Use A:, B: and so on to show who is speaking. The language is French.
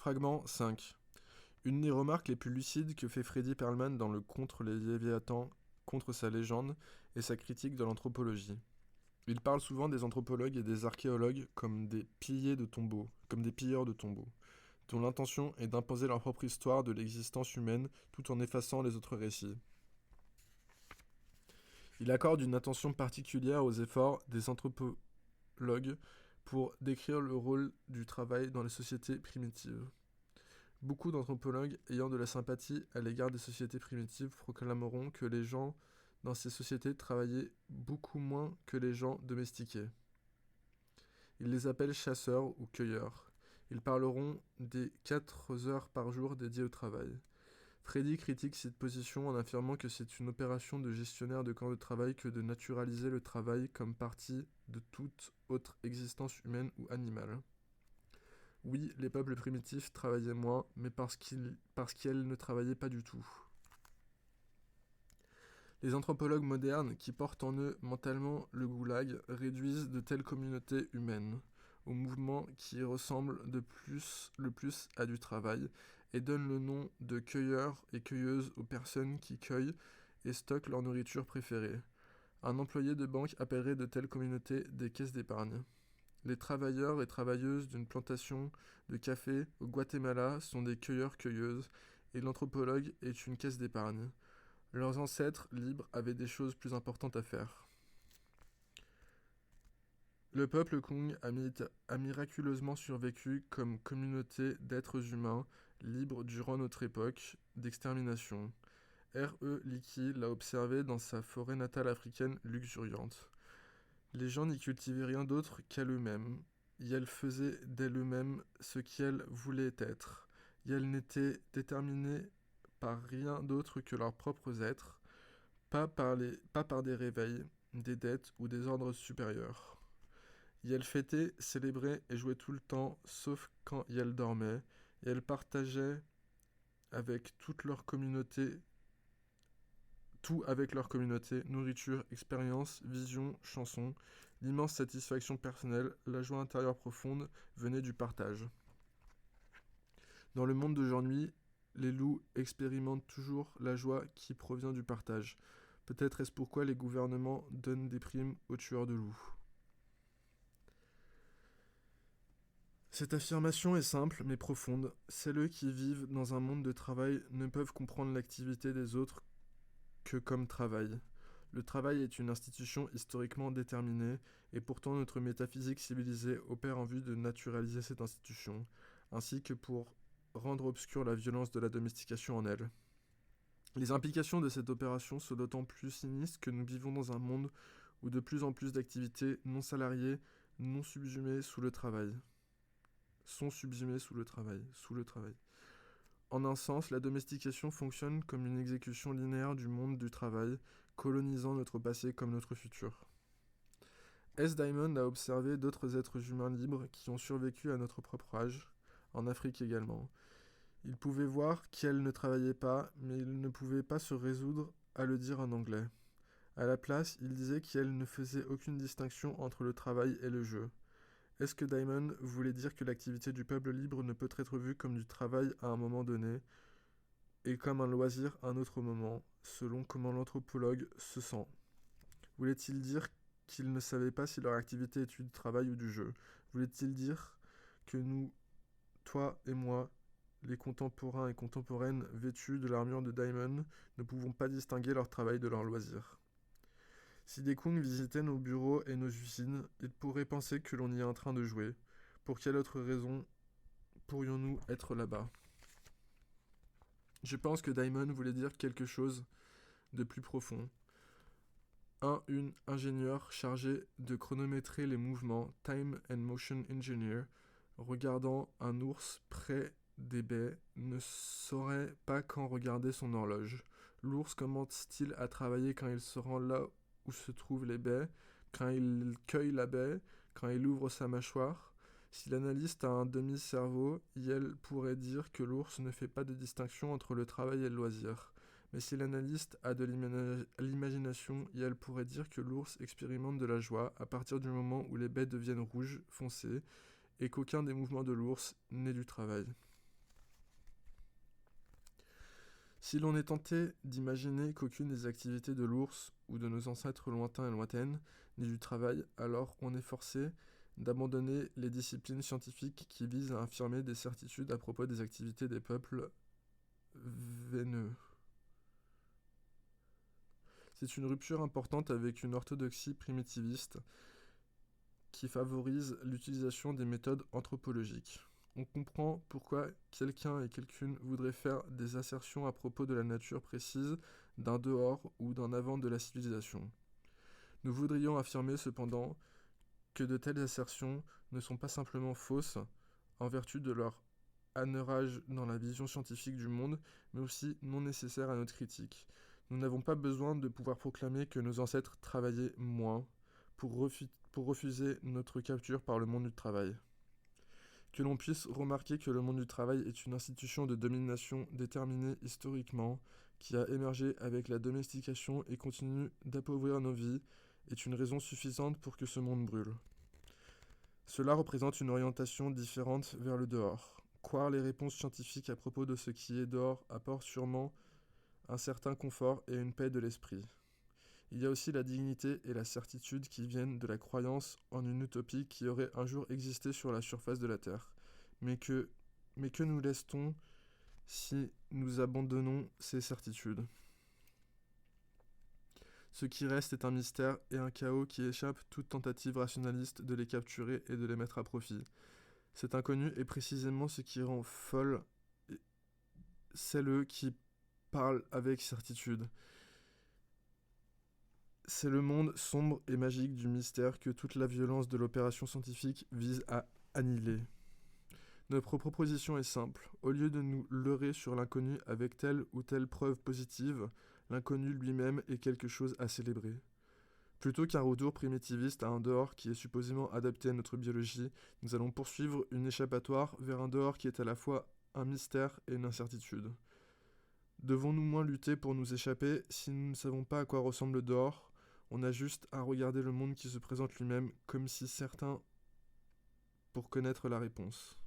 A: Fragment 5. Une des remarques les plus lucides que fait Freddy Perlman dans le Contre les Léviathans, contre sa légende, est sa critique de l'anthropologie. Il parle souvent des anthropologues et des archéologues comme des piliers de tombeaux, comme des pilleurs de tombeaux, dont l'intention est d'imposer leur propre histoire de l'existence humaine tout en effaçant les autres récits. Il accorde une attention particulière aux efforts des anthropologues pour décrire le rôle du travail dans les sociétés primitives. Beaucoup d'anthropologues ayant de la sympathie à l'égard des sociétés primitives proclameront que les gens dans ces sociétés travaillaient beaucoup moins que les gens domestiqués. Ils les appellent chasseurs ou cueilleurs. Ils parleront des 4 heures par jour dédiées au travail. Freddy critique cette position en affirmant que c'est une opération de gestionnaire de camp de travail que de naturaliser le travail comme partie de toute autre existence humaine ou animale. Oui, les peuples primitifs travaillaient moins, mais parce qu'elles ne travaillaient pas du tout. Les anthropologues modernes, qui portent en eux mentalement le goulag, réduisent de telles communautés humaines au mouvement qui ressemble le plus à du travail, et donnent le nom de cueilleurs et cueilleuses aux personnes qui cueillent et stockent leur nourriture préférée. Un employé de banque appellerait de telles communautés des caisses d'épargne. Les travailleurs et travailleuses d'une plantation de café au Guatemala sont des cueilleurs-cueilleuses, et l'anthropologue est une caisse d'épargne. Leurs ancêtres libres avaient des choses plus importantes à faire. Le peuple Kung a miraculeusement survécu comme communauté d'êtres humains libres durant notre époque d'extermination. R.E. Leakey l'a observé dans sa forêt natale africaine luxuriante. Les gens n'y cultivaient rien d'autre qu'elles-mêmes, et elles faisaient d'elles-mêmes ce qu'elles voulaient être, et elles n'étaient déterminées par rien d'autre que leurs propres êtres, pas par des réveils, des dettes ou des ordres supérieurs. Et elles fêtaient, célébraient et jouaient tout le temps, sauf quand elles dormaient, et elles partageaient avec toute leur communauté tout avec leur communauté, nourriture, expérience, vision, chanson. L'immense satisfaction personnelle, la joie intérieure profonde venait du partage. Dans le monde d'aujourd'hui, les loups expérimentent toujours la joie qui provient du partage. Peut-être est-ce pourquoi les gouvernements donnent des primes aux tueurs de loups. Cette affirmation est simple mais profonde. Celles qui vivent dans un monde de travail ne peuvent comprendre l'activité des autres que comme travail. Le travail est une institution historiquement déterminée, et pourtant notre métaphysique civilisée opère en vue de naturaliser cette institution, ainsi que pour rendre obscure la violence de la domestication en elle. Les implications de cette opération sont d'autant plus sinistres que nous vivons dans un monde où de plus en plus d'activités non salariées, non subsumées sous le travail, sont subsumées sous le travail. En un sens, la domestication fonctionne comme une exécution linéaire du monde du travail, colonisant notre passé comme notre futur. S. Diamond a observé d'autres êtres humains libres qui ont survécu à notre propre âge, en Afrique également. Il pouvait voir qu'elles ne travaillaient pas, mais il ne pouvait pas se résoudre à le dire en anglais. À la place, il disait qu'elles ne faisaient aucune distinction entre le travail et le jeu. Est-ce que Diamond voulait dire que l'activité du peuple libre ne peut être vue comme du travail à un moment donné, et comme un loisir à un autre moment, selon comment l'anthropologue se sent? Voulait-il dire qu'ils ne savaient pas si leur activité était du travail ou du jeu? Voulait-il dire que nous, toi et moi, les contemporains et contemporaines vêtus de l'armure de Diamond, ne pouvons pas distinguer leur travail de leur loisir? Si des Kung visitaient nos bureaux et nos usines, ils pourraient penser que l'on y est en train de jouer. Pour quelle autre raison pourrions-nous être là-bas? Je pense que Diamond voulait dire quelque chose de plus profond. Une ingénieur chargé de chronométrer les mouvements, Time and Motion Engineer, regardant un ours près des baies, ne saurait pas quand regarder son horloge. L'ours commence-t-il à travailler quand il se rend là où se trouvent les baies, quand il cueille la baie, quand il ouvre sa mâchoire? Si l'analyste a un demi-cerveau, il pourrait dire que l'ours ne fait pas de distinction entre le travail et le loisir. Mais si l'analyste a de l'imagination, il pourrait dire que l'ours expérimente de la joie à partir du moment où les baies deviennent rouges foncées et qu'aucun des mouvements de l'ours n'est du travail. Si l'on est tenté d'imaginer qu'aucune des activités de l'ours ou de nos ancêtres lointains et lointaines n'est du travail, alors on est forcé d'abandonner les disciplines scientifiques qui visent à affirmer des certitudes à propos des activités des peuples veineux. C'est une rupture importante avec une orthodoxie primitiviste qui favorise l'utilisation des méthodes anthropologiques. On comprend pourquoi quelqu'un et quelqu'une voudraient faire des assertions à propos de la nature précise d'un dehors ou d'un avant de la civilisation. Nous voudrions affirmer cependant que de telles assertions ne sont pas simplement fausses en vertu de leur aneurage dans la vision scientifique du monde, mais aussi non nécessaires à notre critique. Nous n'avons pas besoin de pouvoir proclamer que nos ancêtres travaillaient moins pour refuser notre capture par le monde du travail. Que l'on puisse remarquer que le monde du travail est une institution de domination déterminée historiquement, qui a émergé avec la domestication et continue d'appauvrir nos vies, est une raison suffisante pour que ce monde brûle. Cela représente une orientation différente vers le dehors. Croire les réponses scientifiques à propos de ce qui est dehors apporte sûrement un certain confort et une paix de l'esprit. Il y a aussi la dignité et la certitude qui viennent de la croyance en une utopie qui aurait un jour existé sur la surface de la Terre. Mais que nous laisse-t-on si nous abandonnons ces certitudes ? Ce qui reste est un mystère et un chaos qui échappe toute tentative rationaliste de les capturer et de les mettre à profit. Cet inconnu est précisément ce qui rend folle celle qui parle avec certitude. C'est le monde sombre et magique du mystère que toute la violence de l'opération scientifique vise à annihiler. Notre proposition est simple. Au lieu de nous leurrer sur l'inconnu avec telle ou telle preuve positive, l'inconnu lui-même est quelque chose à célébrer. Plutôt qu'un retour primitiviste à un dehors qui est supposément adapté à notre biologie, nous allons poursuivre une échappatoire vers un dehors qui est à la fois un mystère et une incertitude. Devons-nous moins lutter pour nous échapper si nous ne savons pas à quoi ressemble le dehors ? On a juste à regarder le monde qui se présente lui-même comme si certain pour connaître la réponse.